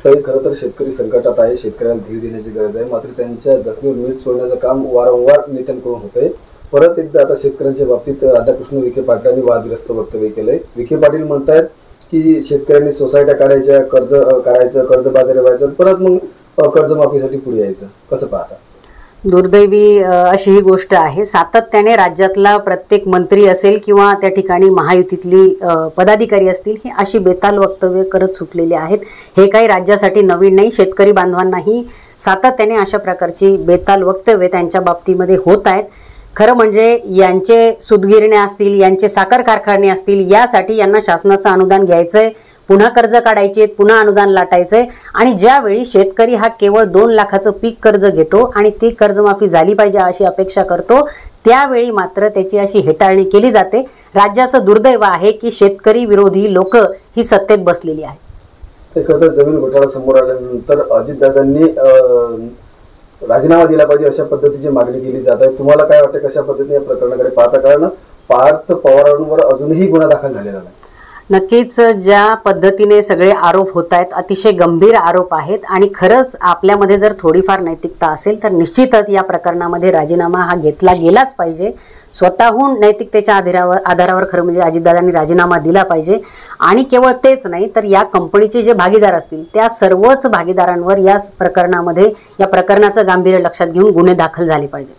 काही खरं तर शेतकरी संकटात आहे, शेतकऱ्याला धीर देण्याची गरज आहे, मात्र त्यांच्या जखमीवर मीठ चोळण्याचं काम वारंवार नेत्यांकडून होतंय। परत एकदा आता शेतकऱ्यांच्या बाबतीत राधाकृष्ण विखे पाटलांनी वादग्रस्त वक्तव्य केलंय। विखे पाटील म्हणतात की शेतकऱ्यांनी सोसायट्या काढायच्या, कर्ज काढायचं, कर्जबाजारी व्हायचं, परत मग कर्जमाफीसाठी पुढे यायचं, कसं पाहता? दुर्दैवी अशी ही गोष्ट आहे। सातत्याने राज्यातला प्रत्येक मंत्री असेल किंवा त्या ठिकाणी महायुतीतली पदाधिकारी असतील ही अशी बेताल वक्तव्य करत सुटलेली आहेत। हे काही राज्यासाठी नवीन नाही, शेतकरी बांधवांनाही सातत्याने अशा प्रकारची बेताल वक्तव्य त्यांच्या बाबतीमध्ये होत आहेत। खरं म्हणजे यांचे सूतगिरण्या असतील, यांचे साखर कारखाने असतील, यासाठी यांना शासनाचं अनुदान घ्यायचंय, पुन्हा कर्ज काढायचे, पुन्हा अनुदान लाटायचंय आणि ज्यावेळी शेतकरी हा केवळ 2 लाखाचं पीक कर्ज घेतो आणि ती कर्जमाफी झाली पाहिजे अशी अपेक्षा करतो, त्यावेळी मात्र त्याची अशी हेटाळणी केली जाते। राज्याचं दुर्दैव आहे की शेतकरी विरोधी लोक ही सत्तेत बसलेली आहेत। खरं जमीन घोटाळा समोर आल्यानंतर अजितदादांनी राजीनामा दिला पाहिजे अशा पद्धतीची मागणी केली जात आहे। तुम्हाला काय वाटतं, कशा पद्धतीने या प्रकरणाकडे पाहता? कारण पार्थ पवारांवर अजूनही गुन्हा दाखल झालेला नाही। नक्कीच ज्या पद्धतीने सगळे आरोप होत आहेत, अतिशय गंभीर आरोप आहेत आणि खरंच आपल्यामध्ये जर थोडीफार नैतिकता असेल तर निश्चितच या प्रकरणामध्ये राजीनामा हा घेतला गेलाच पाहिजे। स्वतःहून नैतिकतेच्या आधारावर खरं म्हणजे अजितदादांनी राजीनामा दिला पाहिजे आणि केवळ तेच नाही तर या कंपनीचे जे भागीदार असतील त्या सर्वच भागीदारांवर या प्रकरणाचं गांभीर्य लक्षात घेऊन गुन्हे दाखल झाले पाहिजे।